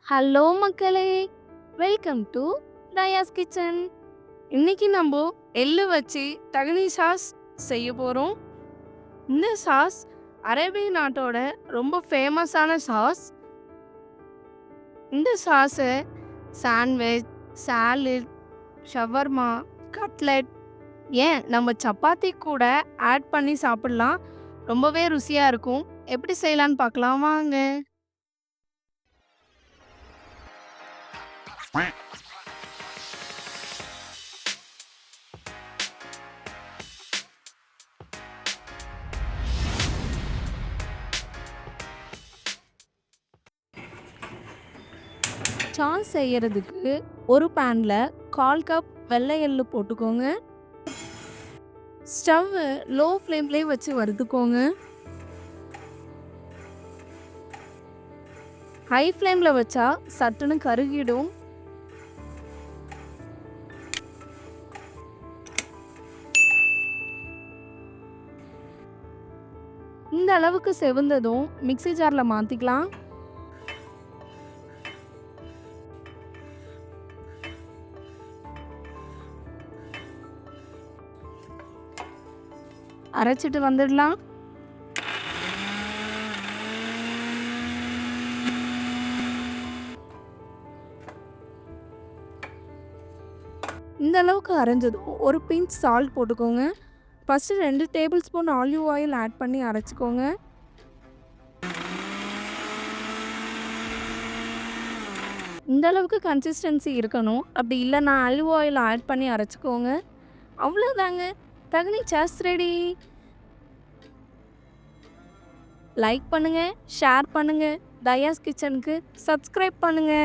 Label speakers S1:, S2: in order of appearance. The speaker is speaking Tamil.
S1: ஹலோ மக்களே! Welcome to Daya's kitchen. இன்னைக்கு நம்ம எள்ளு வச்சு தகனி சாஸ் செய்ய போறோம். இந்த சாஸ் அரேபிய நாட்டோட ரொம்ப ஃபேமஸான சாஸ். இந்த சாஸை சாண்ட்விச், சாலட், ஷவர்மா, கட்லெட் ஏன் நம்ம சப்பாத்தி கூட ஆட் பண்ணி சாப்பிடலாம். ரொம்பவே ருசியா இருக்கும். எப்படி செய்யலான்னு பார்க்கலாம் வாங்க. சாஸ் செய்யறதுக்கு ஒரு பேன்ல 1/4 கப் வெள்ளை எள்ளு போட்டுக்கோங்க. ஸ்டவ் லோ ஃப்ளேம்லேயே வச்சு வறுத்துக்கோங்க. ஹை ஃப்ளேமில் வச்சா சட்டுன்னு கருகிடும். இந்த அளவுக்கு செவந்ததும் மிக்ஸி ஜாரில் மாற்றிக்கலாம். அரைச்சிட்டு வந்துடலாம். இந்த அளவுக்கு அரைஞ்சதும் ஒரு பிஞ்ச் சால்ட் போட்டுக்கோங்க. First 2 table spoon olive oil add பண்ணி அரைச்சிக்கோங்க. இந்த அளவுக்கு கன்சிஸ்டன்சி இருக்கணும். அப்படி இல்லைன்னா ஆலிவ் ஆயில் ஆட் பண்ணி அரைச்சிக்கோங்க. அவ்வளோதாங்க, தகனி சாஸ் ரெடி. லைக் பண்ணுங்க, ஷேர் பண்ணுங்க, தயாஸ் கிச்சனுக்கு சப்ஸ்கிரைப் பண்ணுங்க.